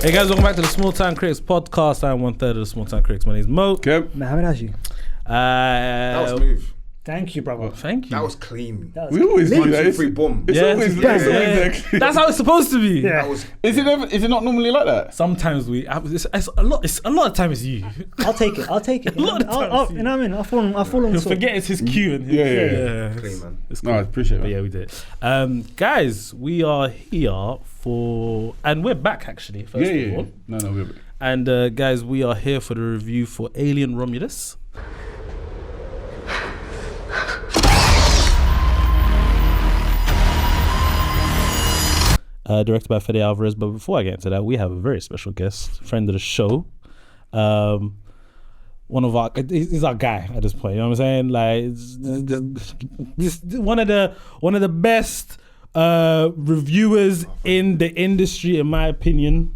Hey guys, welcome back to the Small Town Critics podcast. I'm one third of the Small Town Critics. My name is Moe. Okay. Mohammed Hashi. That was smooth. Thank you, brother. Thank you. That was clean. We always do that. 1, 2, 3, boom. It's always actually. That's how it's supposed to be. Yeah. That was. Is it not normally like that? Sometimes it's a lot of time it's you. I'll take it. A lot of times You know what I mean? I'll fall on You'll sword. forget it's his cue. And Yeah. Clean, man. It's No, cool. I appreciate But it. yeah, we did. Guys, we are here for, and we're back actually. First of all, No, we're. and guys, we are here for the review for Alien Romulus. Directed by Fede Alvarez. But before I get into that, we have a very special guest, friend of the show. He's our guy at this point. You know what I'm saying? Like, he's one of the best reviewers in the industry, in my opinion.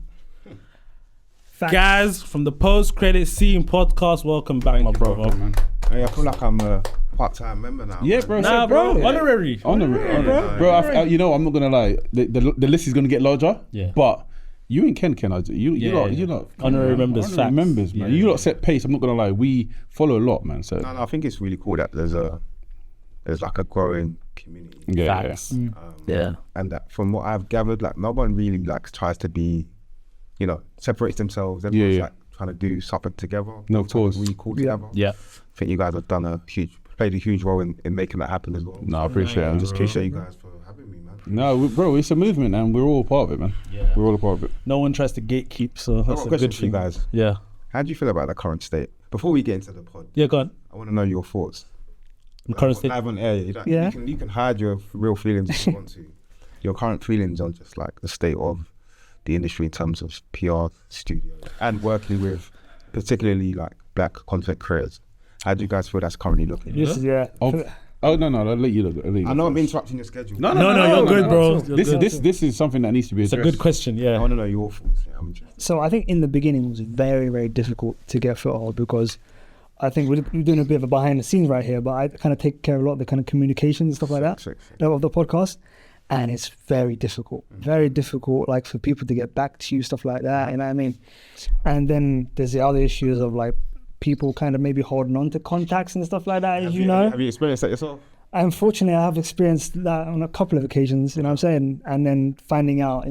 Facts. Guys from the Post Credit Scene podcast, welcome back, my brother. Welcome, man. Hey, I feel like I'm a part-time member now. Yeah, bro. Nah, bro, honorary. Honorary. Bro, you know, I'm not gonna lie. The list is gonna get larger. Yeah. But you and Ken, you lot. Honorary members, Honorary facts. members, man. Yeah. You lot set pace. I'm not gonna lie. We follow a lot, man. So No, I think it's really cool that there's like a growing community. yeah. Facts. Yeah. And that from what I've gathered, like no one really like tries to be, separates themselves. Everyone's Yeah. like trying to do something together. No, of course. Really cool Yeah. together. Yeah. I think you guys have played a huge role in making that happen as well. No, I appreciate it. Just appreciate you guys for having me, man. No, bro, it's a movement, and we're all part of it, man. Yeah. We're all a part of it. No one tries to gatekeep, so I've that's got a a question good for you thing. guys. Yeah. How do you feel about the current state? Before we get into the pod, Yeah, go on. I want to know your thoughts. The current state. Live on air, Yeah. you can hide your real feelings if you want to. Your current feelings on just like the state of the industry in terms of PR, studio, and working with particularly like black content creators. How do you guys feel that's currently looking? This is, yeah. Oh no, I'll let you look. I know I'm interrupting your schedule. No, you're good, bro. You're good. This is something that needs to be It's a addressed. good question, I yeah. want to know your thoughts. Yeah, I'm interested. So I think in the beginning it was very, very difficult to get a foothold because I think we're doing a bit of a behind the scenes right here, but I kind of take care of a lot of the kind of communication and stuff like that Sick. of the podcast. And it's very difficult, like for people to get back to you, stuff like that, you know what I mean? And then there's the other issues of like people kind of maybe holding on to contacts and stuff like that, as you know. Have you experienced that yourself? Unfortunately, I have experienced that on a couple of occasions, you know what I'm saying? And then finding out,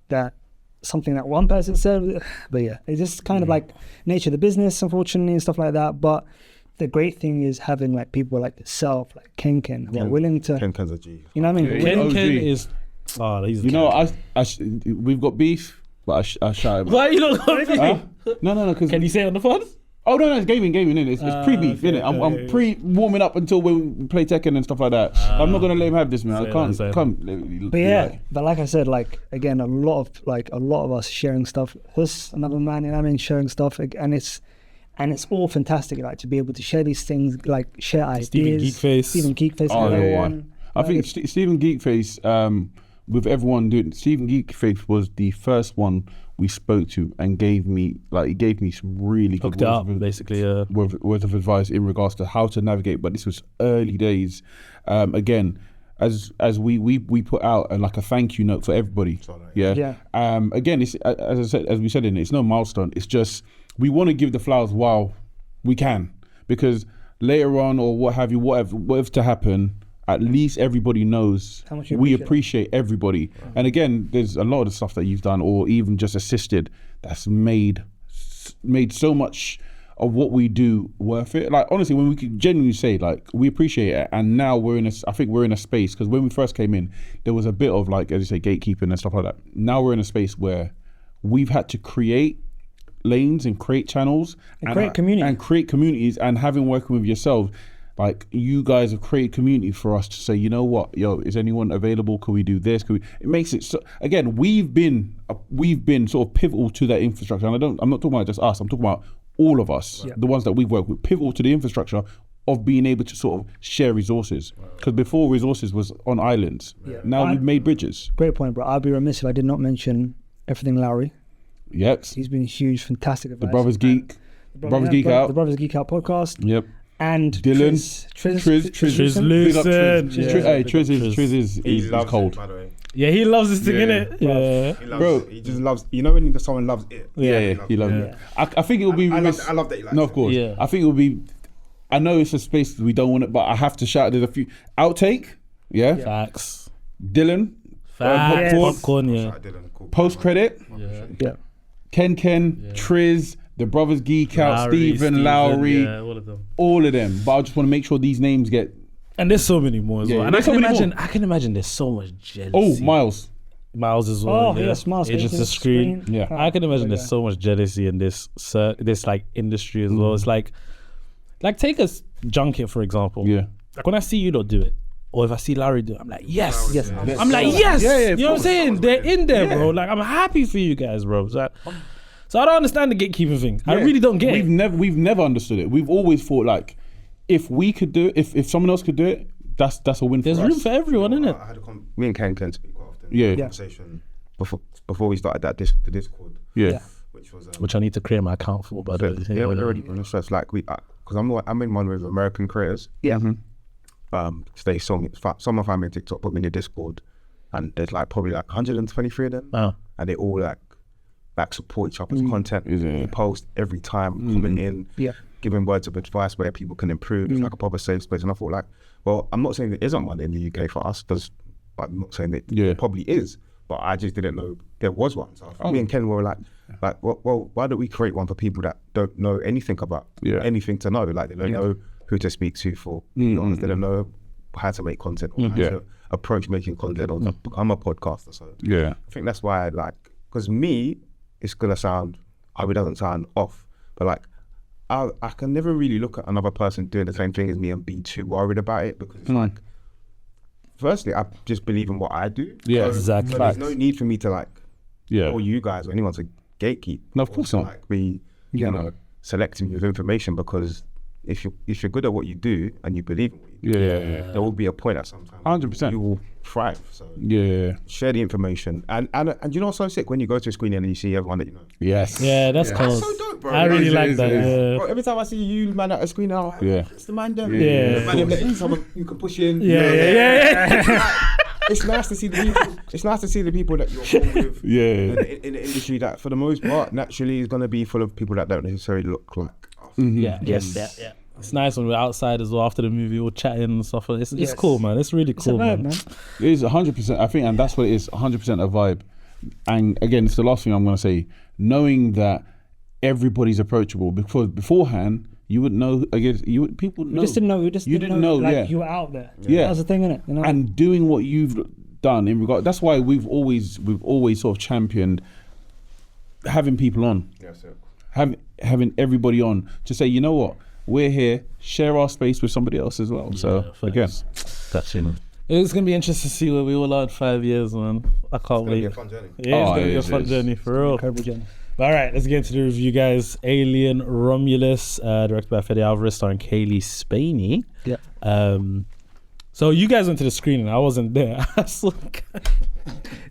that something that one person said, but yeah, it's just kind of like nature of the business, unfortunately, and stuff like that. But the great thing is having like people like yourself, like Ken, who are willing to, Ken's a G. you know what I mean? Yeah, Ken OG. is... Oh, he's You know, we've got beef, but I shy. Why you not Huh? No, because Can you say it on the phone? no, it's gaming, innit? It's pre-beef, okay, innit? I'm okay. pre-warming up until when we play Tekken and stuff like that. I'm not gonna let him have this, man. Say I can't. that. Can't. But yeah, but like I said, like again, a lot of us sharing stuff. There's another man, you know what I mean, sharing stuff, and it's all fantastic, like to be able to share these things, like share ideas. Stephen Geekface, Oh, another yeah. one. I think Stephen Geekface, with everyone doing, Stephen Geekface was the first one we spoke to and gave me some really Hooked good it up, basically, words of advice in regards to how to navigate. But this was early days. Again, as we put out like a thank you note for everybody. Yeah. Again, it's as we said in it, it's no milestone. It's just we want to give the flowers while we can, because later on or what have you, whatever to happen, at least everybody knows How much you we appreciate appreciate everybody. And again, there's a lot of the stuff that you've done or even just assisted that's made so much of what we do worth it. Like honestly, when we can genuinely say like we appreciate it, and now I think we're in a space, because when we first came in, there was a bit of like, as you say, gatekeeping and stuff like that. Now we're in a space where we've had to create lanes and create channels And create community. and create communities. And having working with yourself, like you guys have created community for us to say, you know what, yo, is anyone available? Could we do this? It makes it so. Again, we've been sort of pivotal to that infrastructure, and I'm not talking about just us. I'm talking about all of us, the ones that we've worked with, pivotal to the infrastructure of being able to sort of share resources. Because before, resources was on islands. Now we've made bridges. Great point, bro. I'd be remiss if I did not mention Everything Lowry. Yep. He's been huge, fantastic advice. The Brothers Geek. The Brothers Geek Out. The Brothers Geek Out podcast. Yep. And Dylan. Triz Big up Lucen. Triz. Hey, Triz is He loves cold. it, by the way. Yeah, he loves this thing, Yeah. innit? Yeah. He loves Bro. it. He just loves. You know when someone loves it. Yeah, he loves it. I think it would be. I love that he likes No, it. of course. Yeah. I think it would be. I know it's a space we don't want it, but I have to shout. There's a few outtake. Yeah. Facts. Dylan. Facts. Popcorn. Popcorn, yeah. I didn't. Cool. Post credit. Yeah. Ken, Triz, the Brothers Geek Out, Stephen, Lowry, Yeah, all of them. all of them. But I just want to make sure these names get. And there's so many more as Yeah, well. And I there's so can many imagine, more. I can imagine there's so much jealousy. Oh, Miles. Miles as well. Oh, yes, Miles. Agents to Screen. Yeah. I can imagine there's so much jealousy in this like industry as well. It's like take us junket for example. Yeah. Like when I see you lot do it, or if I see Larry do it, I'm like, yes. Yes. I'm like, yes. Yeah, you know what I'm saying? They're in there, bro. Like I'm happy for you guys, bro. So I don't understand the gatekeeping thing. I Yeah. really don't get it. We've never understood it. We've always thought like, if we could do it, if someone else could do it, that's a win There's for room us. for everyone, isn't it? I had me and Ken speak quite often. Yeah. Had a conversation before we started the Discord, Yeah. which was Which I need to create my account for, but yeah, we're already on. So it's like because I'm in one with American creators. Yeah. They saw me. Someone found me on TikTok, put me in the Discord, and there's like probably like 123 of them, Oh. and they all like support each other's content. Is it? They post every time, commenting, Yeah. giving words of advice where people can improve. It's like a proper safe space. And I thought like, well, I'm not saying there isn't one in the UK for us. I'm not saying that there probably is, but I just didn't know there was one. So me and Ken were like, well, why don't we create one for people that don't know anything about anything to know? Like they don't know who to speak to for, they don't know how to make content or how to approach making content or become a podcaster. So Yeah. I think that's why because me, it's gonna sound, I hope it doesn't sound off, but like I can never really look at another person doing the same thing as me and be too worried about it, because it's like, firstly, I just believe in what I do. Yeah, So exactly. there's no need for me to Yeah. or you guys or anyone to gatekeep. No, of course or to, not. Like be, you know, selective with information, because if you're good at what you do and you believe in what you do, Yeah. there will be a point at some time 100%. you will thrive. So Yeah. share the information, and you know what's so sick when you go to a screening and you see everyone that you know. Yes. Yeah, that's cool. That's so dope, bro. I really It like is, that. it is. Yeah. Bro, every time I see you man at a screening, I'm like, Yeah. it's the man there. Yeah. The man there, someone you can push in. Yeah. It's nice to see the people. It's nice to see the people that you're home with. Yeah. In the industry that, for the most part, naturally is going to be full of people that don't necessarily look like us. Yeah, yeah. It's nice when we're outside as well after the movie, we're chatting and stuff. It's cool, man. It's really cool, It's a vibe, man. man. It is 100%. I think, and that's what it is. 100% a vibe. And again, it's the last thing I'm going to say. Knowing that everybody's approachable, because beforehand you wouldn't know. I guess people know. We just didn't know. We just You didn't know. Like yeah. you were out there. Yeah. That was the thing, innit? You know? And doing what you've done in regard. That's why we've always sort of championed having people on. Yes, sir. Having everybody on to say, you know what, we're here, share our space with somebody else as well. So again, It's gonna be interesting to see where we all are in 5 years, man. I can't It's going to be wait. a fun journey. Yeah, it's Oh, gonna be a it fun is. journey for real. Incredible journey. All right, let's get into the review, guys. Alien Romulus, directed by Fede Alvarez, starring Kaylee Spaney. Yeah. So you guys went to the screening. I wasn't there.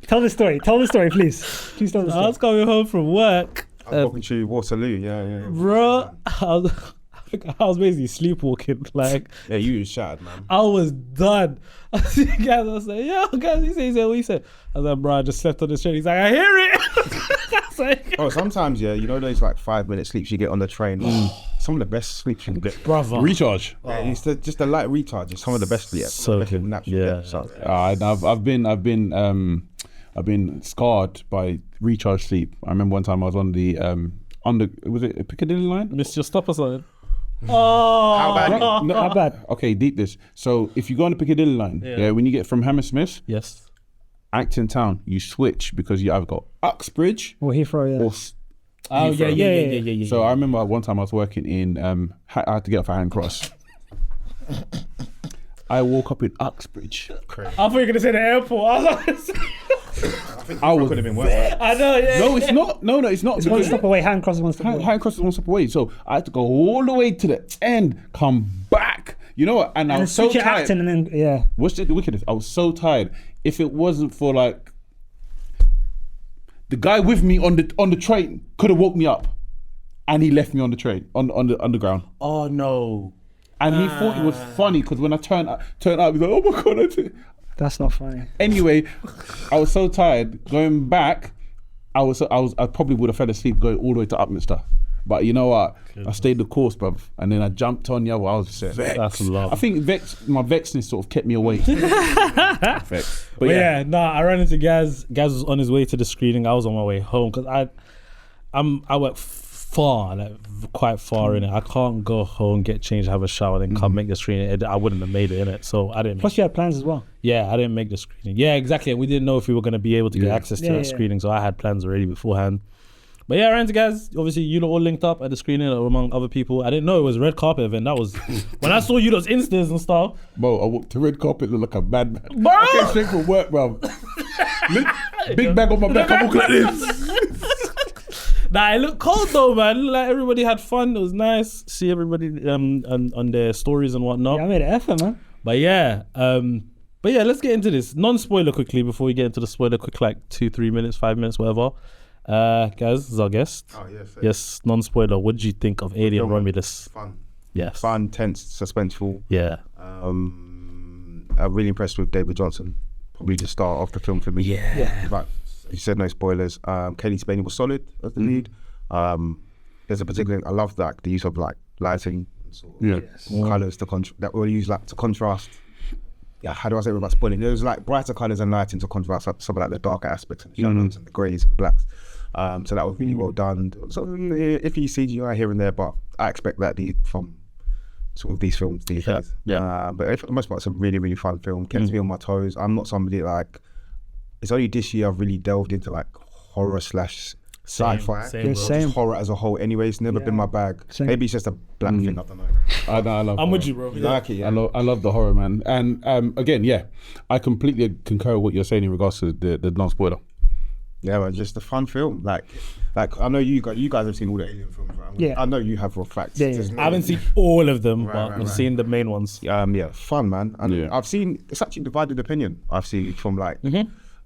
Tell the story. Tell the story, please. Please tell the I story. was coming home from work, I was walking through Waterloo, yeah. bro. I was basically sleepwalking. Like Yeah, you was shattered, man. I was done. I see the guys. I was like, "Yo, guys," he said, "What he said?" I was like, "Bro, I just slept on the train." He's like, "I hear it." I was like, Oh, sometimes, yeah, you know those like 5-minute sleeps you get on the train. Some of the best sleeps you can get. brother. recharge. Yeah, it's just a light recharge. It's some of the best sleep. So good. Yeah. I've been scarred by recharge sleep. I remember one time I was on the was it Piccadilly line? Missed your stop or something. Oh, How bad? No, How bad? Okay, deep this. So if you go on the Piccadilly line, yeah, when you get from Hammersmith, Yes. Acton Town, you switch because you either got Uxbridge Or Heathrow, yeah. or Oh yeah, Heathrow. yeah. So I remember one time I was working in I had to get off at Hand Cross. I woke up in Uxbridge. I thought you were gonna say the airport. I was could have been worse. I know. Yeah. No, it's not. No, it's not. It's one because stop away. Hand cross is one stop away. Hand Cross is one step away. So I had to go all the way to the end, come back. You know what? And I And was so switch your tired. acting and then, yeah. What's the wickedness? I was so tired. If it wasn't for like the guy with me on the train could have woke me up, and he left me on the train on the underground. Oh no. And he thought it was funny because when I turned up, he's like, "Oh my god!" That's not funny. Anyway, I was so tired. Going back, I probably would have fell asleep going all the way to Upminster. But you know what? I stayed the course, bruv. And then I jumped on the other. I was vexed. That's love. I think my vexedness sort of kept me awake. Vexed. But yeah, I ran into Gaz. Gaz was on his way to the screening. I was on my way home because I work far, like quite far in it. I can't go home, get changed, have a shower, then come make the screening. I wouldn't have made it in it. So I didn't. Plus, you had plans as well. Yeah, I didn't make the screening. Yeah, exactly. We didn't know if we were going to be able to get access to that screening, so I had plans already beforehand. But yeah, I ran into Gaz. Obviously, you lot all linked up at the screening among other people. I didn't know it was a red carpet event. That was when I saw you lot's Instas and stuff. Bro, I walked to red carpet, look like a madman. Bro! I came straight from work, bro. Big bag on my back. I'm looking at this. Nah, it looked cold though, man. It looked like everybody had fun. It was nice. See everybody on their stories and whatnot. Yeah, I made an effort, man. But yeah, let's get into this. Non-spoiler quickly before we get into the spoiler. Quick, like 2-3 minutes, 5 minutes, whatever. Guys, this is our guest. Oh yeah. Yes, non-spoiler. What did you think of Alien Romulus? Fun. Yes. Fun, tense, suspenseful. Yeah. I'm really impressed with David Johnson. Probably the star of the film for me. Yeah. But he said no spoilers. Kelly Spaney was solid as the lead. There's a particular, I love that the use of like lighting, sort of colours that were used like to contrast. Yeah, how do I say it without spoiling? There was like brighter colours and lighting to contrast some of like the darker aspects and the shadows and the greys and the blacks. So that was really well done. So if you CGI here and there, but I expect that from sort of these films these days. Yeah. But for the most part, it's a really, really fun film. Kept me on my toes. I'm not somebody like, it's only this year I've really delved into like horror / sci-fi. Same. Horror as a whole anyway, it's never been my bag. Same. Maybe it's just a black thing, I don't know. I love I'm horror. with you, bro. You like it, yeah? I love the horror, man. And again, yeah, I completely concur with what you're saying in regards to the non-spoiler. Yeah, man, just a fun film. Like I know you guys have seen all the Alien films, right? Yeah. I know you have for a fact. Yeah. I haven't seen all of them, but right. I've seen the main ones. Yeah, fun, man. And Yeah. I've seen, it's actually divided opinion. I've seen from like,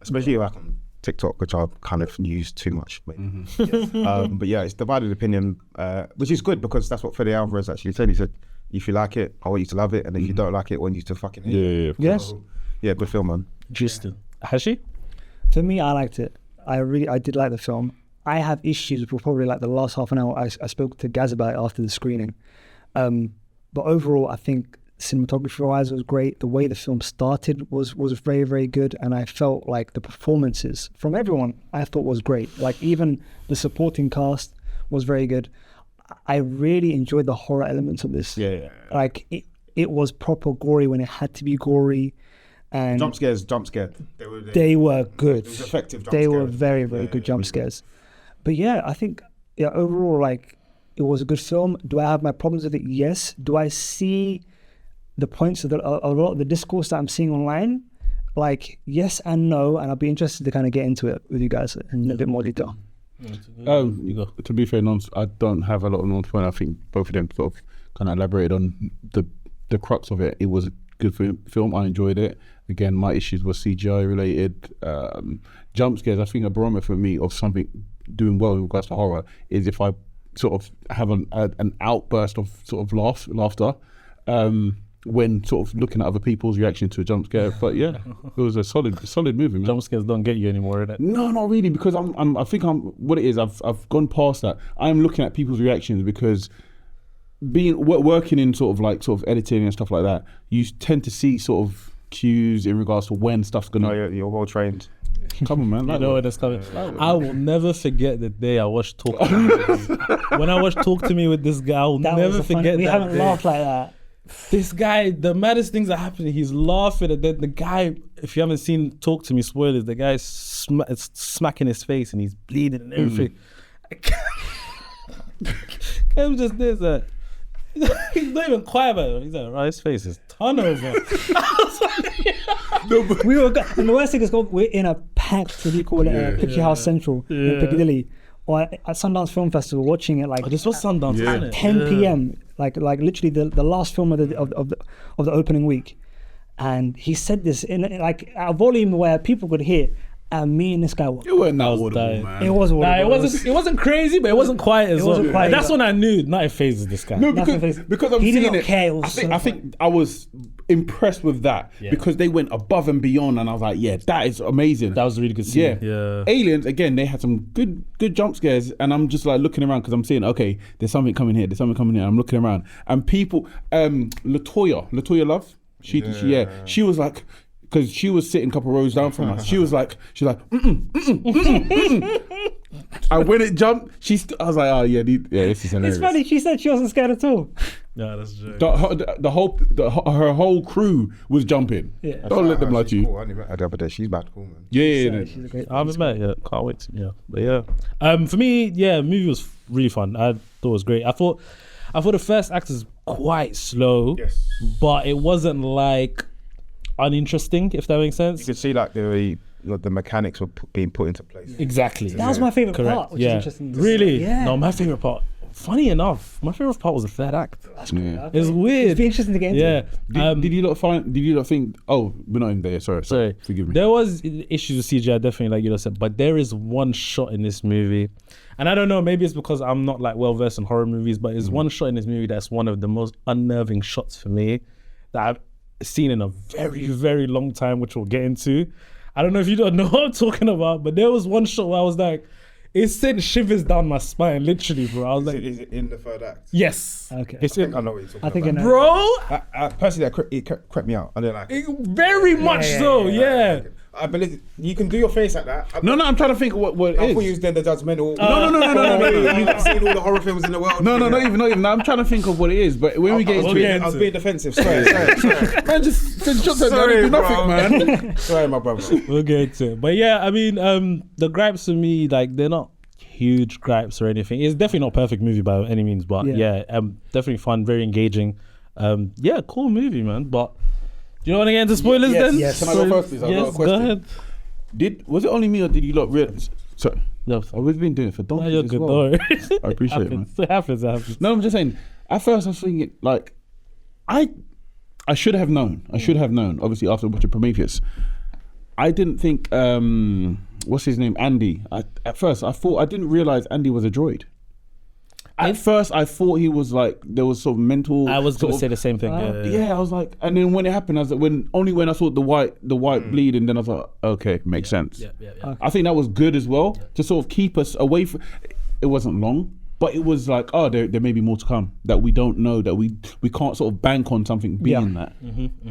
especially like on TikTok, which I kind of use too much. But yeah, it's divided opinion, which is good because that's what Fede Alvarez actually said. He said, if you like it, I want you to love it, and if you don't like it, I want you to fucking hate it. Yeah. Yes. Yeah, good film, man. Justin. Hashi? For me, I liked it. I did like the film. I have issues with probably like the last half an hour. I spoke to Gaz about it after the screening. But overall, I think cinematography-wise, it was great. The way the film started was very, very good. And I felt like the performances from everyone, I thought was great. Like even the supporting cast was very good. I really enjoyed the horror elements of this. Yeah. Like it was proper gory when it had to be gory. And Jump scares. they were good. It was effective jump They were scares. very, very good jump scares. But yeah, I think overall, like, it was a good film. Do I have my problems with it? Yes. Do I see the points of a lot of the discourse that I'm seeing online? Like, yes and no. And I'll be interested to kind of get into it with you guys in a bit more detail. You go. To be fair, I don't have a lot of non-spoiler. I think both of them sort of kind of elaborated on the crux of it. It was a good film. I enjoyed it. Again, my issues were CGI related. Jump scares, I think a barometer for me of something doing well in regards to horror is if I sort of have an outburst of sort of laughter when sort of looking at other people's reaction to a jump scare. But yeah, it was a solid movie, man. Jump scares don't get you anymore, innit? No, not really, because I think what it is, I've gone past that. I'm looking at people's reactions because working in sort of editing and stuff like that, you tend to see sort of cues in regards to when stuff's gonna. No, you're well trained. Come on, man. You know when it's coming. I will never forget the day I watched Talk to Me with this. When I watched Talk to Me with this guy, I will never forget We that haven't day. laughed like that. This guy, the maddest things are happening. He's laughing at that. The guy, if you haven't seen Talk to Me, spoilers, the guy's smacking his face and he's bleeding and everything. I'm just this. He's not even quiet about it. He's like, right, his face is ton over. We were, and the worst thing is, we're in a packed, what do you call it, Picture House Central in Piccadilly, or at Sundance Film Festival, watching it like This was Sundance, wasn't it? 10 p.m. Like literally the last film of the opening week, and he said this in like a volume where people could hear, and me and this guy were. It wasn't that I was audible, dying. man. It was Nah, audible. it wasn't crazy, but it wasn't quiet as well. wasn't quiet And that's either. when I knew nothing phases this guy. No, Nothing because I'm he did seeing not it. care. It was I think I was impressed with that Yeah. because they went above and beyond, and I was like, yeah, that is amazing. That was a really good Yeah. scene. Yeah. Aliens, again, they had some good jump scares, and I'm just like looking around because I'm saying, okay, there's something coming here, I'm looking around, and people, Latoya Love, she was like, because she was sitting a couple rows down from us, she's like, and when it jumped, I was like, oh yeah, this is hilarious. It's funny. She said she wasn't scared at all. Yeah, that's true. Her whole crew was jumping. Yeah. Don't let them lie to you. Cool. I only met her the other day. She's bad cool, man. Yeah. She's a great. I haven't met yet. Can't wait to, yeah. But yeah. For me, yeah, movie was really fun. I thought it was great. I thought the first act was quite slow. Yes. But it wasn't like uninteresting, if that makes You sense. could see like the mechanics were being put into place. Exactly. That was my favorite Correct. part, which is Yeah. interesting. Really? Yeah. No, my favorite part. Funny enough, my favorite part was the third act. Yeah. It's weird. It'd be interesting to get into. Yeah. Did you not think? Oh, we're not in there. Sorry. Forgive me. There was issues with CGI, definitely, like you said, but there is one shot in this movie, and I don't know, maybe it's because I'm not like well versed in horror movies, but there's one shot in this movie that's one of the most unnerving shots for me that I've seen in a very, very long time, which we'll get into. I don't know if you don't know what I'm talking about, but there was one shot where I was like, it sent shivers down my spine, literally, bro. I was like, Is it in the third act? yes. Okay. It's I in, think I know what you're talking I think I about. know. bro, Personally, it crept me out. I didn't like it. very much so, yeah. I believe you can do your face like that. No, I'm trying to think of what it I thought you is. was then the judgmental. No. You've seen all the horror films in the world. No, not even. I'm trying to think of what it is. But when we get into it, I was being defensive. Sorry. man, just shots at Sorry, do nothing, bro. man. Sorry, my brother. We'll get into it. But yeah, I mean, the gripes for me, like, they're not huge gripes or anything. It's definitely not a perfect movie by any means, but yeah, definitely fun, very engaging. Yeah, cool movie, man. But do you want to get into spoilers then? yes. Can I go first, please? I've got a Yes, question. go ahead. Was it only me or did you lot realize? Sorry, No, we've been doing it for no, donkeys you're as good, well. don't worry. I appreciate it, man. It happens. No, I'm just saying. At first, I was thinking like, I should have known. Obviously, after watching Prometheus, I didn't think. What's his name? Andy. At first, I didn't realize Andy was a droid. At first, I thought he was like there was sort of mental. I was going to sort say of- the same thing. Yeah, I was like, and then when it happened, I was like, when I saw the white bleed, and then I was like, okay, makes sense. Yeah. I think that was good as well to sort of keep us away from. It wasn't long, but it was like, oh, there may be more to come that we don't know, that we can't sort of bank on something being that.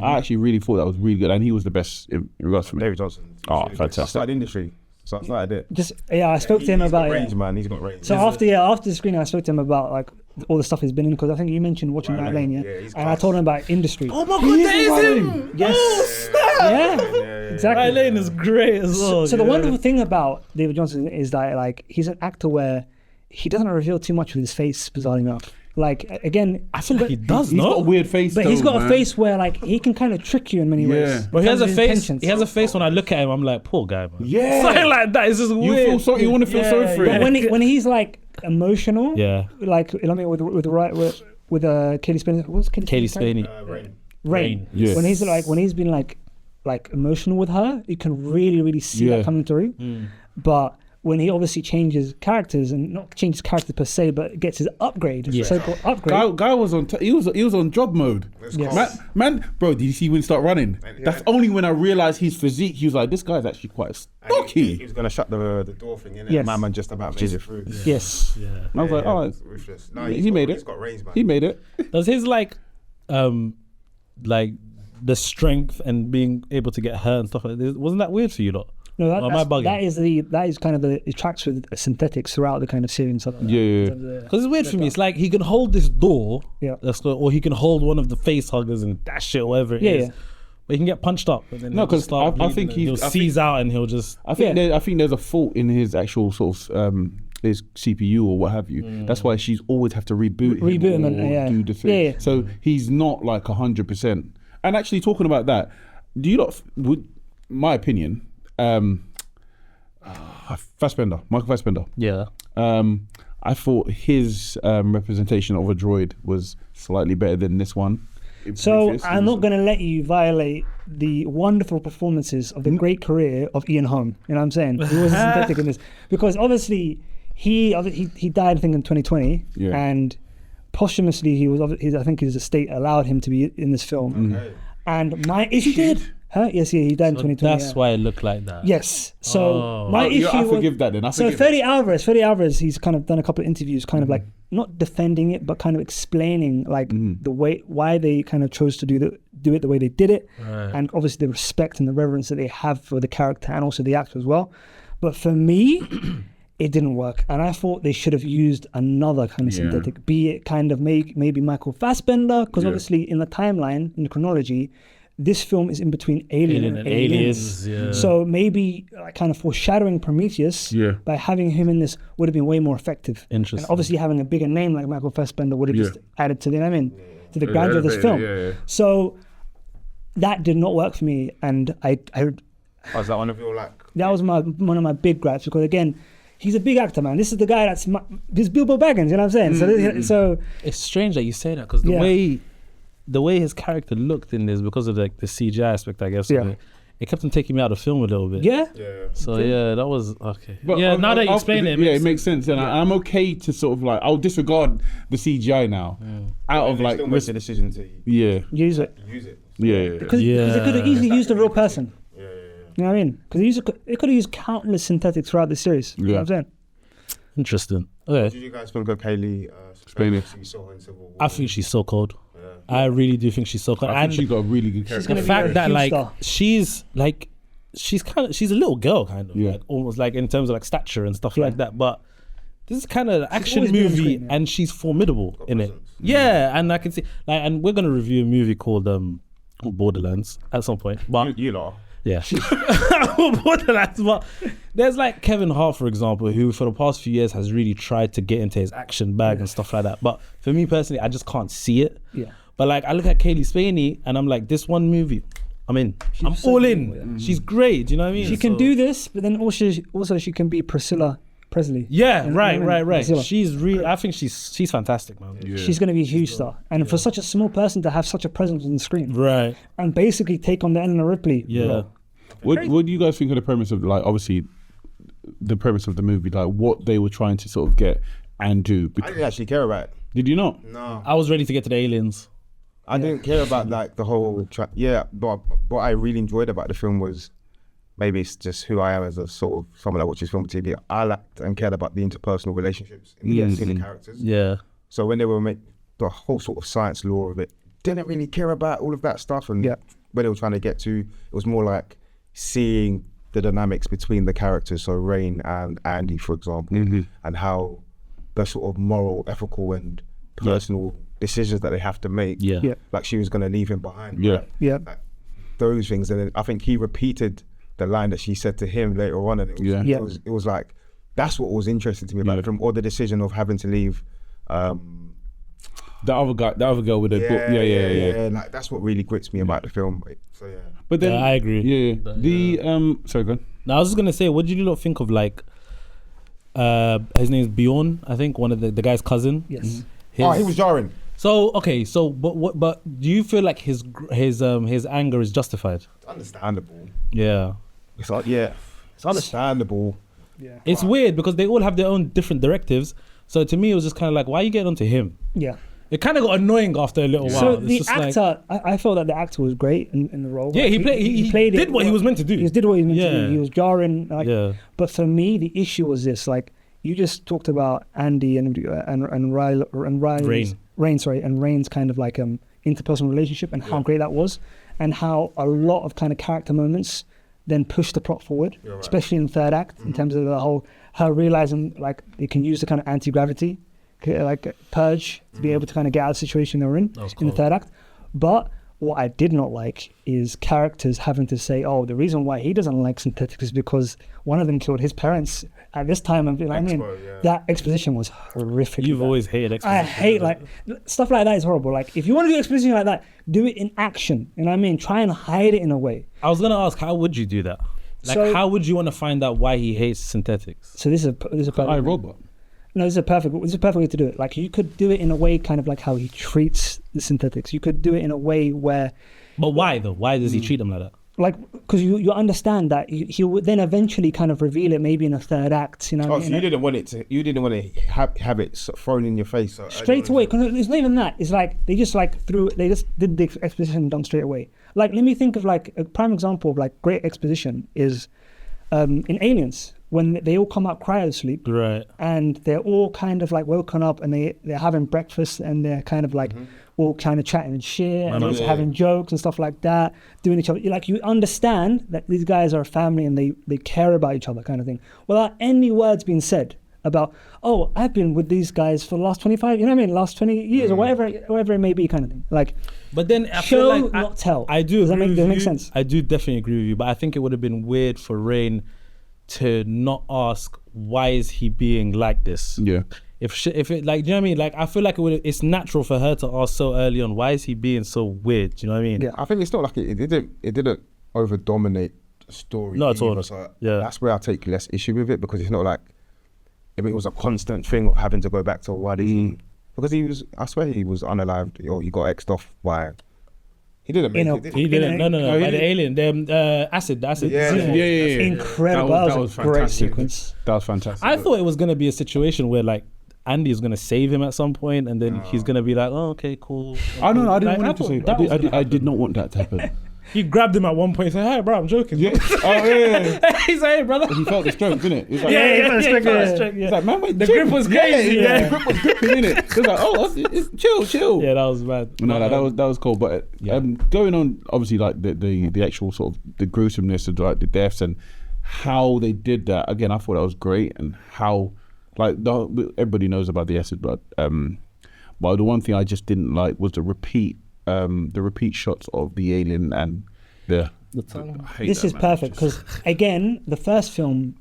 I actually really thought that was really good, and he was the best in regards for me. David Johnson. Oh, Really good. fantastic. I started industry, so I started it. Just I spoke to him He's about got it. range, man. He's got range. So after the screening, I spoke to him about like all the stuff he's been in, because I think you mentioned watching Night Lane, yeah. he's And I class. told him about industry. Oh my god, that is him! Yes. Oh, snap! Yeah, exactly. Night Lane is great as well. So the yeah. wonderful thing about David Johnson is that like he's an actor where he doesn't reveal too much with his face, bizarrely enough. Like again, I feel like he does, He's no? got a weird face, but though, he's got man. a face where like he can kind of trick you in many ways. Yeah. But he has a in terms of his face. intentions. He has a face. When I look at him, I'm like, poor guy, man. Yeah. Something like that. It's just You weird. feel sorry. You want to feel sorry for But him. when he's like emotional, Yeah. like I mean with Katie Spaney, what's Katie Kaylee Spaney? Spaney. Rain. Yeah. When he's been like emotional with her, you can really see Yeah. that coming through. But when he obviously changes characters, and not changes characters per se, but gets his upgrade, Yeah. so-called upgrade. Guy was on. He was on job mode. Yes. Man, bro, did you see when he started running? That's only when I realized his physique. He was like, this guy's actually quite He stocky. was gonna shut the door thing in it. Yes. Man just about made it through. Yes. Yeah. And I was like, oh, Ruthless. No, he made it. He's got range, man. he made it. Does his like the strength and being able to get hurt and stuff like this, wasn't that weird for you lot? No, Or am I bugging? that is kind of it tracks with synthetics throughout the kind of series and stuff like that. Yeah. Because it's weird for me. It's like he can hold this door, Yeah. or he can hold one of the face huggers and dash it, or whatever it is. Yeah. But he can get punched up. And then No, he'll just 'cause start I bleeding think and he's- he'll I think- seize out and he'll just. I think there's a fault in his actual sort of his CPU or what have you. That's why she's always have to reboot Reboot him and- or yeah. do the thing. Yeah. So he's not like 100%. And actually talking about that, do you not would my opinion? Michael Fassbender. Yeah. I thought his representation of a droid was slightly better than this one. So I'm not going to let you violate the wonderful performances of the great career of Ian Holm. You know what I'm saying? He was synthetic in this because obviously he died, I think, in 2020, and posthumously I think his estate allowed him to be in this film. Okay. And my issue did. Huh? Yes, he died in 2020. That's why it looked like that. Yes. So my issue I was, forgive that then. Fede Alvarez, he's kind of done a couple of interviews, kind of like not defending it, but kind of explaining like the way why they kind of chose to do it the way they did it, and obviously the respect and the reverence that they have for the character and also the actor as well. But for me, it didn't work, and I thought they should have used another kind of synthetic, be it kind of maybe Michael Fassbender, because obviously in the timeline, in the chronology, this film is in between Alien and Aliens. So maybe kind of foreshadowing Prometheus by having him in this would have been way more effective. Interesting. And obviously having a bigger name like Michael Fassbender would have just added to the grandeur of this film. So that did not work for me, and I is that one of your that was one of my big gripes, because again, he's a big actor, man. This is the guy this Bilbo Baggins, you know what I'm saying? So it's strange that you say that, because the way his character looked in this, because of the CGI aspect, I guess, it kept on taking me out of the film a little bit. So that was okay. But now that you explain it, it makes sense, and I'm okay to sort of like, I'll disregard the CGI now, out of like make the decision to use it. Because it could have easily used a real person. You know what I mean? Because it could have used countless synthetics throughout the series. You know what I'm saying? Interesting. Okay. What did you guys think of Kaylee? Explain it. I think she's so cold. I really do think she's so cold. I think she's got a really good character. The fact that she's a little girl kind of, like, almost like in terms of like stature and stuff like that. But this is kind of an action movie, and she's formidable in it. Yeah, and I can see and we're gonna review a movie called Borderlands at some point. But you lot. Yeah. Borderlands, but there's like Kevin Hart, for example, who for the past few years has really tried to get into his action bag and stuff like that. But for me personally, I just can't see it. But like, I look at Kaylee Spaney and I'm like, this one movie, I'm in. I'm all in. She's great. You know what I mean? She can do this, but then also she can be Priscilla Presley. Yeah, right. Priscilla. She's really. I think she's fantastic, man. She's going to be a huge star, and for such a small person to have such a presence on the screen, right, and basically take on the Eleanor Ripley. What do you guys think of the premise of, like, obviously the premise of the movie, like what they were trying to sort of get and do? I didn't actually care about it. Did you not? No. I was ready to get to the aliens. I didn't care about like the whole but what I really enjoyed about the film was, maybe it's just who I am as a sort of someone that watches film TV. I liked and cared about the interpersonal relationships in the characters. Yeah. So when they were making the whole sort of science lore of it, didn't really care about all of that stuff. And where they were trying to get to, it was more like seeing the dynamics between the characters. So Rain and Andy, for example, and how the sort of moral, ethical, and personal decisions that they have to make. Like she was going to leave him behind. Like those things. And then I think he repeated the line that she said to him later on, and it was like, that's what was interesting to me about the film, or the decision of having to leave the other girl with the book. Like that's what really grits me about the film. So but then I agree. Sorry, go on. Now I was just gonna say, what did you lot think of like his name's Bjorn, I think, one of the guy's cousin? Yes. He was jarring. So but do you feel like his anger is justified? It's understandable. Yeah. It's understandable. Yeah. It's weird because they all have their own different directives. So to me, it was just kind of like, why are you getting onto him? Yeah. It kind of got annoying after a little while. So It's the just actor, I felt that the actor was great in the role. Yeah, he did what he was meant to do. He did what he was meant to do. He was jarring. But for me, the issue was this: like, you just talked about Andy and Rain's kind of like interpersonal relationship and how great that was, and how a lot of kind of character moments then push the plot forward, especially in the third act, in terms of the whole her realizing like they can use the kind of anti-gravity like purge to be able to kind of get out of the situation they were in the third act. But what I did not like is characters having to say, oh, the reason why he doesn't like synthetics is because one of them killed his parents at this time. And that exposition was horrific. You've always hated exposition. I hate like stuff like that is horrible. Like if you want to do exposition like that, do it in action. You know what I mean? Try and hide it in a way. I was gonna ask, how would you do that? Like, how would you want to find out why he hates synthetics? So this is a iRobot. No, this is a perfect way to do it. Like, you could do it in a way kind of like how he treats the synthetics. You could do it in a way where... But why though? Why does he treat them like that? Like, because you understand that he would then eventually kind of reveal it maybe in a third act, you know. Oh, so you didn't want to have it thrown in your face Straight away, because it's not even that. It's like they just did the exposition done straight away. Like, let me think of like a prime example of like great exposition is in Aliens, when they all come out cryo sleep, Right. and they're all kind of like woken up and they're having breakfast and they're kind of like all kind of chatting and shit and just having jokes and stuff like that, doing each other. Like, you understand that these guys are a family and they care about each other, kind of thing, without any words being said about, oh, I've been with these guys for the last 25, you know what I mean, last 20 years or whatever it may be, kind of thing. Like, but then I show, feel like not tell. I do. Does that make sense? I do definitely agree with you, but I think it would have been weird for Rain to not ask why is he being like this. Yeah. If it, like, do you know what I mean? Like, I feel like it's natural for her to ask so early on, why is he being so weird? Do you know what I mean? Yeah. I think it's not like it didn't over dominate the story. Not at all. either, so Yeah. That's where I take less issue with it, because it's not like if it was a constant thing of having to go back to why did he, because I swear he was unalived or he got X'd off by. He didn't make it. Did He didn't. No. By the alien, the acid. Yeah. Incredible. That was a great fantastic. sequence. That was fantastic. I thought it was gonna be a situation where like Andy's gonna save him at some point, and then he's gonna be like, "Oh, okay, cool." I don't know. I didn't Like, want him to thought say. that was gonna I did not want that to happen. He grabbed him at one point and said, "Hey, bro, I'm joking." Yeah. Oh yeah. He's like, "Hey, brother." He felt the stroke, didn't it? He was like, Yeah, he felt the stroke, yeah. He's like, man, wait, The chill. grip was crazy, yeah. The grip was gripping, innit? He was like, oh, it's chill. Yeah, that was bad. No, that was cool. But going on, obviously, like the actual sort of the gruesomeness of like the deaths and how they did that. Again, I thought that was great, and how like everybody knows about the acid blood. But the one thing I just didn't like was the repeat shots of the alien and the tongue. This is perfect because again, the first film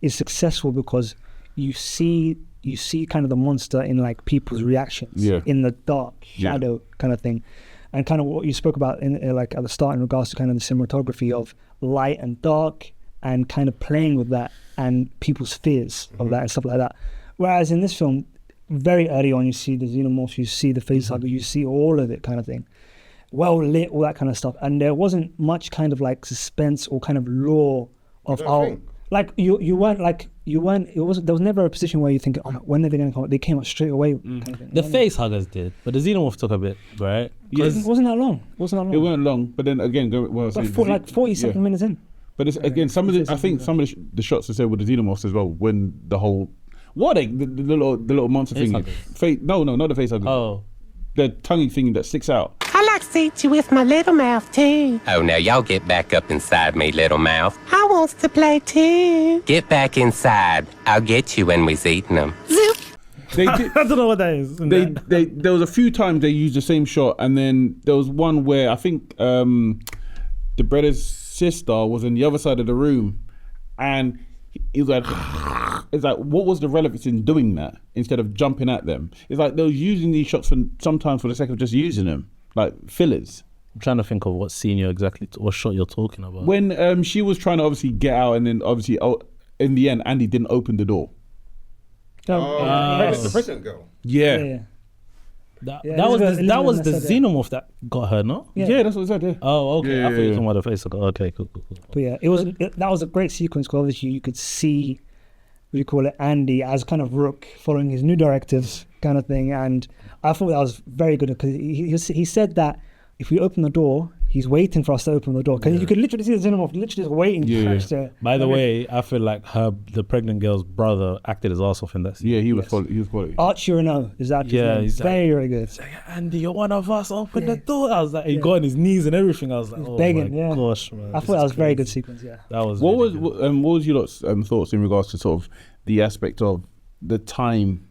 is successful because you see kind of the monster in like people's reactions in the dark shadow kind of thing, and kind of what you spoke about in like at the start in regards to kind of the cinematography of light and dark and kind of playing with that and people's fears of that and stuff like that. Whereas in this film, very early on, you see the xenomorphs, you see the facehugger, you see all of it kind of thing. Well lit, all that kind of stuff, and there wasn't much kind of like suspense or kind of lore of how, like you weren't. It wasn't. There was never a position where you think, oh, when are they going to come out? They came out straight away. Kind of thing, The face huggers did, but the xenomorph took a bit, right? it wasn't that long. It weren't long, but then again, like 40 minutes in. But it's again some of the shots I said with the xenomorphs as well. When the whole the little monster Face thing. huggers. No, not the face hugger. Oh, the tonguey thing that sticks out. I like to eat you with my little mouth, too. Oh, now y'all get back up inside me, little mouth. I wants to play, too. Get back inside. I'll get you when we's eating them. Zoop. They did, I don't know what that is. there was a few times they used the same shot, and then there was one where I think the brother's sister was on the other side of the room, and he was like, it's like, what was the relevance in doing that instead of jumping at them? It's like they were using these shots sometimes for the sake of just using them, like fillers. I'm trying to think of what scene what shot you're talking about. When she was trying to obviously get out, and then obviously in the end, Andy didn't open the door. The pregnant girl. Yeah. That Yeah, was the Elizabeth said xenomorph that got her, no? Yeah. That's what it said. Yeah. Oh, okay. Yeah, I thought you yeah, were talking about the face hugger. Okay, cool. But yeah, that was a great sequence because obviously you could see, what do you call it, Andy as kind of Rook following his new directives kind of thing, and I thought that was very good because he said that if we open the door, he's waiting for us to open the door because you could literally see the xenomorph literally just waiting. By the way, I feel like the pregnant girl's brother acted his ass off in that scene. Yeah, he was quality. Archie Renault is that? Yeah, he's very, very good. He's like, Andy, you're one of us. Open the door. I was like, he got on his knees and everything. I was like, oh begging, my yeah. gosh, man. I thought that was a very good sequence. Yeah. That was. What really was good. what was your lot's thoughts in regards to sort of the aspect of the time,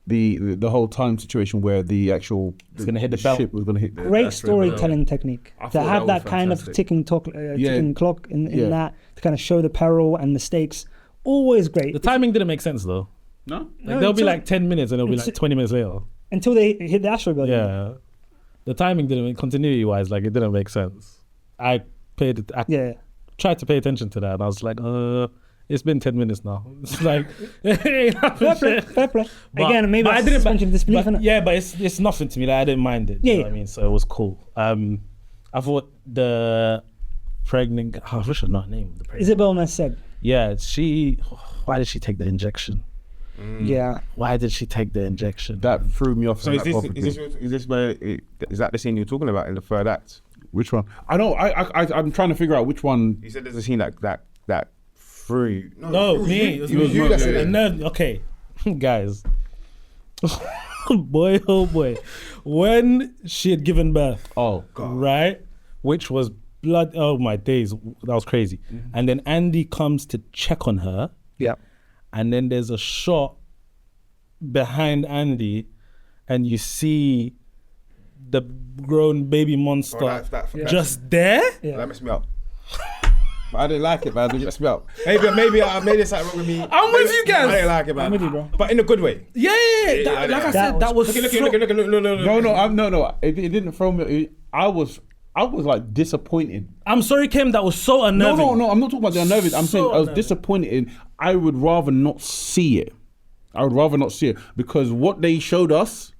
the whole time situation where the actual gonna hit the bell. ship was going to hit. Great storytelling technique I to thought have that that was kind of fantastic. ticking clock in that to kind of show the peril and the stakes. Always great. The timing didn't make sense though. No. Like No, there'll be until- like 10 minutes and it'll be like 20 minutes later. until they hit the asteroid belt. Yeah. The timing didn't, continuity wise, like it didn't make sense. I tried to pay attention to that and I was like, It's been 10 minutes now. It's like Fair play. But- Again, maybe but I didn't suspension of disbelief. but, innit? yeah, but it's nothing to me. Like I didn't mind it. Yeah, You know yeah. what I mean? So it was cool. I thought the pregnant. I wish I know her name. The pregnant. Isabel Merced. Yeah, she. Why did she take the injection? Yeah. Why did she take the injection? That threw me off. So is this where is that the scene you're talking about in the third act? Which one? I know. I'm trying to figure out which one. You said there's a scene that through. No, me. It was you that said it. and then, okay, guys. Boy, oh boy. When she had given birth, Oh, right? Which was blood. Oh my days. That was crazy. And then Andy comes to check on her. Yeah. And then there's a shot behind Andy, and you see the grown baby monster just there. Yeah. That messed me up. But I didn't like it, man. It messed me up. Maybe I made something wrong with me. I'm with you guys. I didn't like it, man. I'm with you, bro. But in a good way. Yeah. Like I said, that was Look. no. It didn't throw me. I was like disappointed. I'm sorry, Kim. That was so unnerving. No. I'm not talking about the unnerving. I'm So saying I was unnerving. disappointed in. I would rather not see it. Because what they showed us,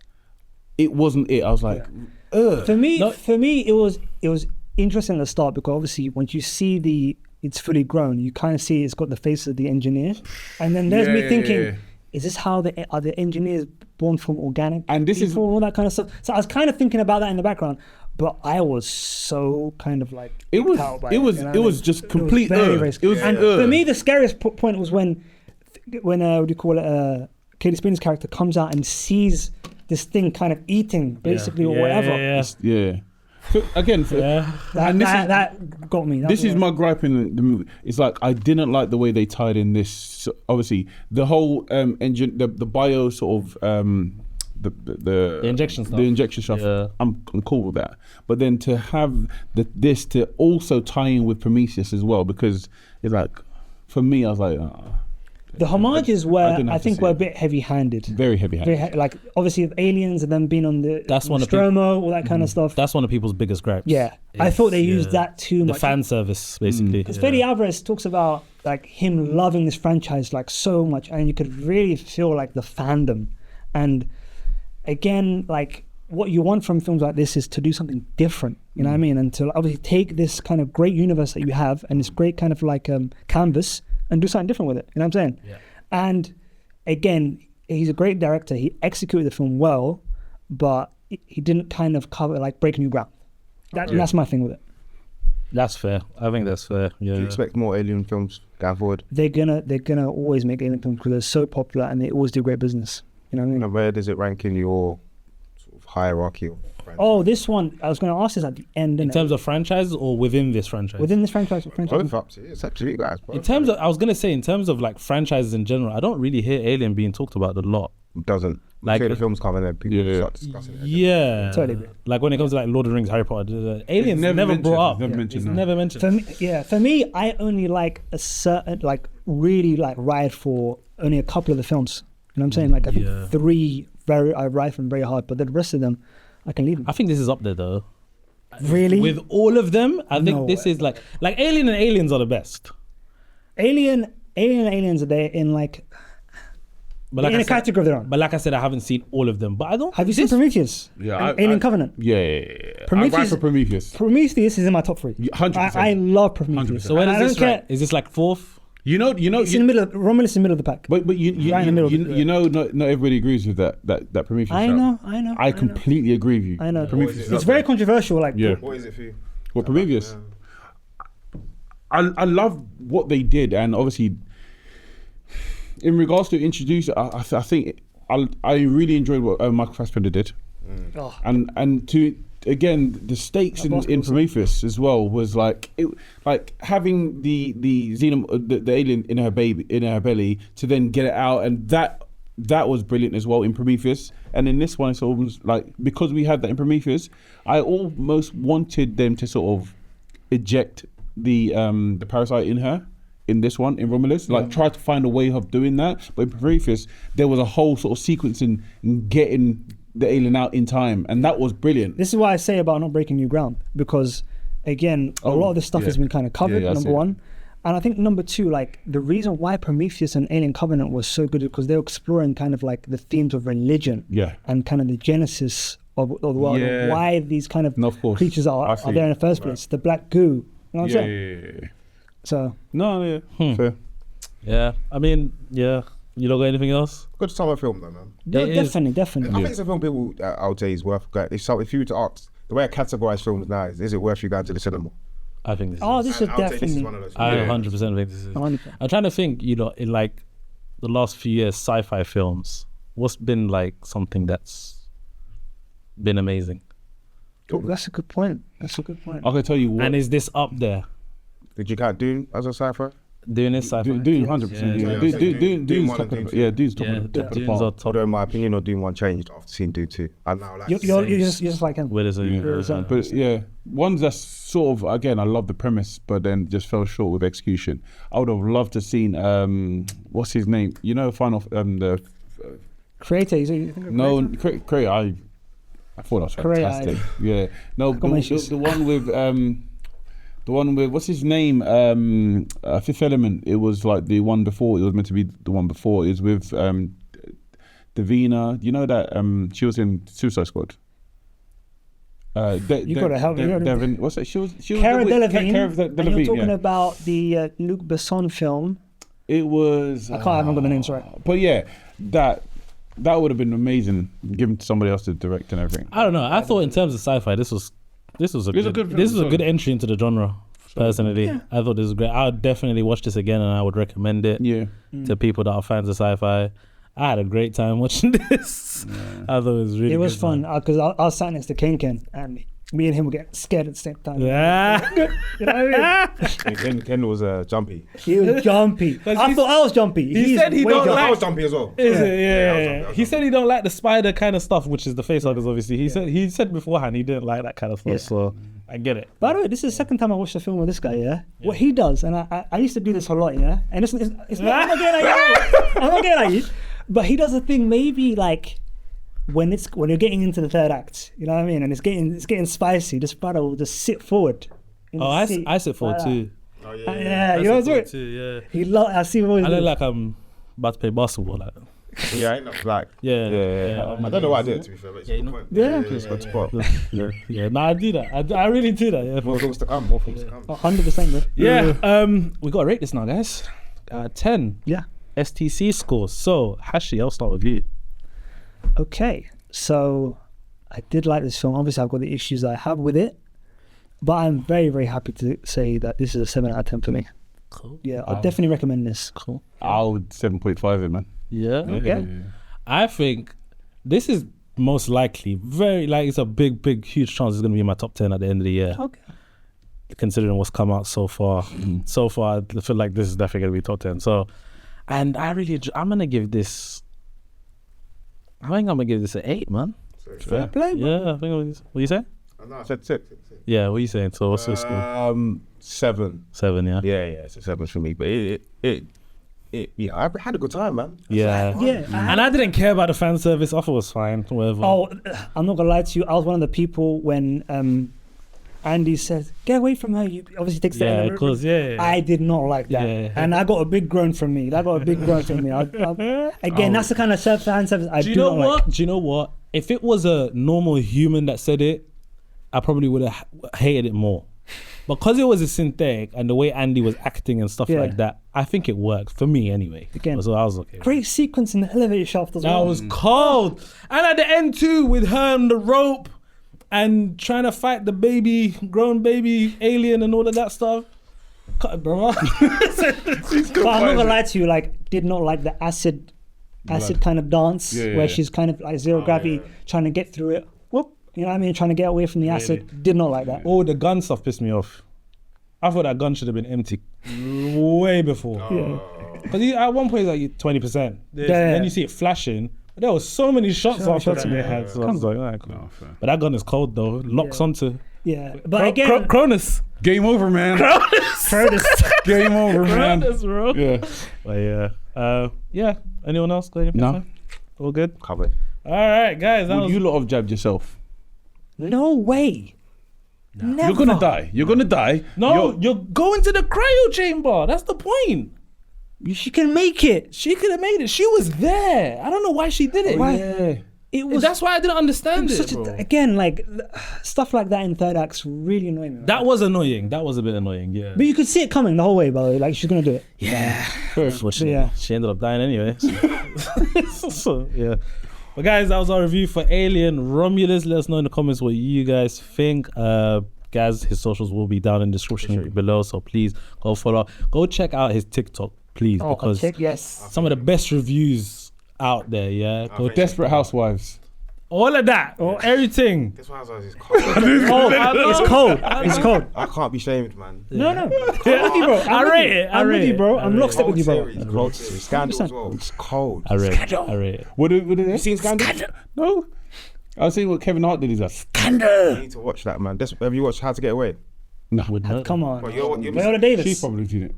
it wasn't it. I was like, ugh. For me, it was interesting at the start because obviously once you see it's fully grown, you kind of see it's got the face of the engineers, and then there's me thinking, is this how are the engineers born from organic? And this is people, all that kind of stuff. So I was kind of thinking about that in the background, but I was so kind of like It was- freaked out by it was- you know it what I was mean? just complete very, ugh. very It was scary. And ugh. for me, the scariest point was when what do you call it? Katie Spinner's character comes out and sees this thing kind of eating basically or whatever. Yeah. So again, That got me. This is my gripe in the movie. It's like I didn't like the way they tied in this. So obviously, the whole engine, the bio sort of the injection stuff. The injection stuff. Yeah. I'm cool with that. But then to have this to also tie in with Prometheus as well, because it's like for me, I was like. The homages were, didn't have I to think, see were a it. bit heavy-handed. Very heavy-handed. Like obviously, with aliens and then being on the That's one of Nostromo, all that kind of stuff. That's one of people's biggest gripes. Yeah, I thought they used that too The much. fan service, basically. Because Fede Alvarez talks about like him loving this franchise like so much, and you could really feel like the fandom. And again, like what you want from films like this is to do something different. You know what I mean? And to obviously take this kind of great universe that you have and this great kind of like canvas and do something different with it. You know what I'm saying? Yeah. And again, he's a great director. He executed the film well, but he didn't kind of cover like break new ground. That's my thing with it. That's fair. I think that's fair. Yeah. Do you expect more alien films going forward? They're gonna always make alien films because they're so popular and they always do great business. You know what I mean? And where does it rank in your sort of hierarchy of franchise? Oh, this one I was going to ask this at the end. In terms of franchises or within this franchise? within this franchise, Both up to you. It's up to you guys. In terms of, I was gonna say, in terms of like franchises in general, I don't really hear Alien being talked about a lot. It doesn't. Like- Like the films come and then people Yeah. start discussing it. Yeah, Totally agree. Like when it comes to like Lord of the Rings, Harry Potter, Aliens never never mentioned. brought up. Never mentioned, It's no. never mentioned. for me, I only like a certain like really like ride for only a couple of the films. You know what I'm saying? Like I think Yeah. 3 I ride for them very hard, but the rest of them I can leave them. I think this is up there though. Really? With all of them, I think No this way. is like Alien and Aliens are the best. Alien and Aliens are there in like But like in I a said, category of their own. but like I said, I haven't seen all of them. But I don't. Have you seen this- Prometheus? Yeah, And Alien Covenant. Yeah. Prometheus- I ride for Prometheus. Prometheus is in my top 3. 100%. I love Prometheus. 100%. So where And does I this don't care. rank? Is this like fourth? You know, It's in the middle. Romulus is in the middle of the pack. but you Right in the middle of it, you know, not everybody agrees with that Prometheus. I shout. know. I completely agree with you. I know. Prometheus. It's very controversial. Like Yeah. What is it for you? Well, Prometheus. I love what they did, and obviously, in regards to introduce, I think I really enjoyed what Michael Fassbender did, Oh. and to again the stakes in Prometheus as well was like having the alien in her belly to then get it out, and that was brilliant as well in Prometheus. And in this one, it's almost like because we had that in Prometheus, I almost wanted them to sort of eject the parasite in her in this one in Romulus, like try to find a way of doing that. But in Prometheus, there was a whole sort of sequence in getting the alien out in time, and that was brilliant. This is why I say about not breaking new ground, because again, a lot of this stuff has been kind of covered. Yeah, I see number it. one, And I think number two, like the reason why Prometheus and Alien Covenant was so good is because they were exploring kind of like the themes of religion and kind of the genesis of the world, and why these kind of creatures are there in the first place. The black goo, you know what I'm saying? Yeah. So Fair. Yeah, I mean, yeah. You don't got anything else? Good summer film though, man. definitely. I think it's a film people I would say is worth going. If you were to ask the way I categorize films now is it worth you going to the cinema? I think this Oh, is. this is I would say definitely. this is one of those. I 100% think this is. 100%. I'm trying to think, you know, in like the last few years, sci-fi films, what's been like something that's been amazing? Oh, that's a good point. I can tell you what. And is this up there? Did you count Dune as a sci-fi? Doing this sci-fi? Doing 100%. Dune's top of Dune's top of the Dune's part. are top. Although in my opinion, or Dune 1 changed after seeing Dune 2. I now like You're just like him. Where is it? But yeah, ones that's sort of, again, I love the premise, but then just fell short with execution. I would have loved to seen what's his name? You know, the Creator. You think of no Creator? Creator. I thought that was Creator. fantastic. Yeah, no, got my issues. the one with what's his name? Fifth Element. It was like the one before. It was meant to be the one before. It was with Davina. You know that she was in Suicide Squad. You gotta help me. Devin, what's that? She was Cara Delevingne. Cara And you're Delevingne, talking yeah. about the Luc Besson film. It was. I can't remember the names right. But yeah, that would have been amazing. Given to somebody else to direct and everything. I don't know. I thought in terms of sci-fi, this was a good entry into the genre. Personally, I thought this was great. I would definitely watch this again, and I would recommend it to people that are fans of sci-fi. I had a great time watching this. I thought it was really. It was good, fun man. because I was sat next to Ken, and me and him were getting scared at the same time. Yeah. You know what I mean? Ken was jumpy. He was jumpy. I thought I was jumpy. He He's said he way don't jumpy. I was jumpy as well. Is it? I was Yeah. jumpy. He said he don't like the spider kind of stuff, which is the facehuggers. Obviously, he said beforehand he didn't like that kind of stuff. So I get it. By the way, this is the second time I watched a film with this guy, what he does, and I used to do this a lot, and it's not, I'm not getting at you, I'm not getting at you, but he does a thing maybe like when you're getting into the third act, you know what I mean, and it's getting spicy, this brother will just sit forward. in the Oh, seat I sit forward like too. Oh, yeah, you know what I'm saying? Too, yeah. I see what I he's look doing. like I'm about to play basketball. Like, Yeah, I ain't not black. yeah. I don't know why I did it, to be fair. But it's a good point. Yeah. It's a good spot. Yeah, no, I do that. I really do that. Yeah. More films to come. More films to come. 100%, bro. Yeah. We gotta rate this now, guys. 10 Yeah. STC scores. So Hashi, I'll start with you. Okay, so I did like this film. Obviously, I've got the issues I have with it, but I'm very, very happy to say that this is a 7 out of 10 for me. Cool. Yeah, I'll definitely recommend this. Cool. I would 7.5 it, man. Yeah. Okay. I think this is most likely it's a big, huge chance it's gonna be in my top 10 at the end of the year. Okay. Considering what's come out so far. So far, I feel like this is definitely gonna be top 10. So, and I'm gonna give this. I think I'm gonna give this an 8, man. Fair play, bro. Yeah, I think. What you say? No, I said 6. Yeah, what are you saying? So what's your score? 7. 7, yeah. Yeah, it's a 7 for me. But yeah, I had a good time, man. Yeah. Yeah. And I didn't care about the fan service. I thought it was fine. Whatever. Oh, I'm not gonna lie to you. I was one of the people when Andy said, "Get away from her." You obviously takes the yeah, element. because I did not like that, Yeah. and I got a big groan from me. Again, that's the kind of fan service I Do you do know not what? like. Do you know what? If it was a normal human that said it, I probably would have hated it more. Because it was a synthetic and the way Andy was acting and stuff Yeah. like that, I think it worked for me anyway. Again, so I was okay. Great sequence in the elevator shaft as That well. was cold. And at the end too, with her on the rope and trying to fight the grown baby alien and all of that stuff. Cut it, bro. But I'm not gonna lie to you. Like, did not like the acid kind of dance where she's kind of like zero gravity, trying to get through it. Whoop, you know what I mean? Trying to get away from the acid. Did not like that. Oh, the gun stuff pissed me off. I thought that gun should have been empty way before. Because at one point it's like 20%. Then you see it flashing. There was so many shots after that they had. So I was like, all right, cool. But that gun is cold though. Locks onto. Yeah, but again, Cronus. Game over, man. Curtis. Game over, man. Cronus, bro. Yeah. But yeah. Anyone else got anything? No. All good? Covered. All right, guys. Would you lot have jabbed yourself? No way. Never. You're gonna die. You're gonna die. No, you're going to the cryo chamber. That's the point. She can make it. She could have made it. She was there. I don't know why she did it. Why? Yeah. It was. That's why I didn't understand it, such bro. again, like stuff like that in third acts really annoying me. Man. That was annoying. That was a bit annoying, yeah. But you could see it coming the whole way, by the way. Like she's gonna do it. Yeah. First. Unfortunately, Yeah. she ended up dying anyway. So, yeah. But guys, that was our review for Alien. Romulus, let us know in the comments what you guys think. Guys, his socials will be down in the description below, so please go follow. Go check out his TikTok, please, because yes. some of the best reviews out there, yeah. Go Desperate Housewives. all of that, or everything. This one is cold. It's cold. It's cold. I can't be shamed, man. No. I'm with you, bro. I rate it. I'm with you, bro. I'm lockstep with you, bro. Cold series. Scandal as well. It's cold. I rate it. What did You seen Scandal? No. I was seeing what Kevin Hart did. He's like, You need to watch that, man. Have you watched How to Get Away? no. Come on. Well, you're Viola Davis. She's probably seen it.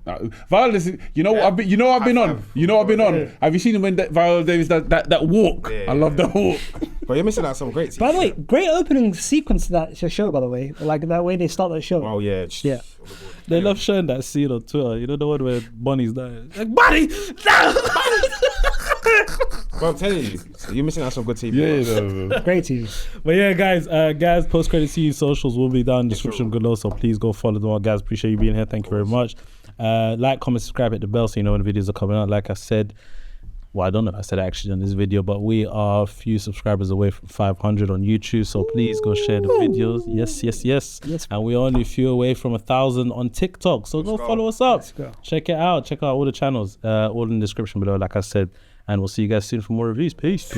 Viola, you know what I've been. You know what I've been on. You know what I've been on. Have you seen when Viola Davis does that walk? Yeah. I love that walk. But you're missing out some great. By the way, great opening sequence to that show, by the way. Like that way they start the show. Oh yeah. Yeah. They love showing that scene on Twitter. You know the one where Bonnie's dying. Like, Bonnie! No! But I'm telling you, you're missing out some good TV. Yeah. Great TV. But yeah, guys, post-credit scene socials will be down in the description below, so please go follow them all. Guys, appreciate you being here. Thank you very much. Like, comment, subscribe, hit the bell so you know when the videos are coming out. Like I said, well, I don't know if I said it actually on this video, but we are a few subscribers away from 500 on YouTube, so please go share the videos. Yes. And we're only a few away from 1,000 on TikTok, so go follow us up. Check it out. Check out all the channels, all in the description below, like I said. And we'll see you guys soon for more reviews. Peace.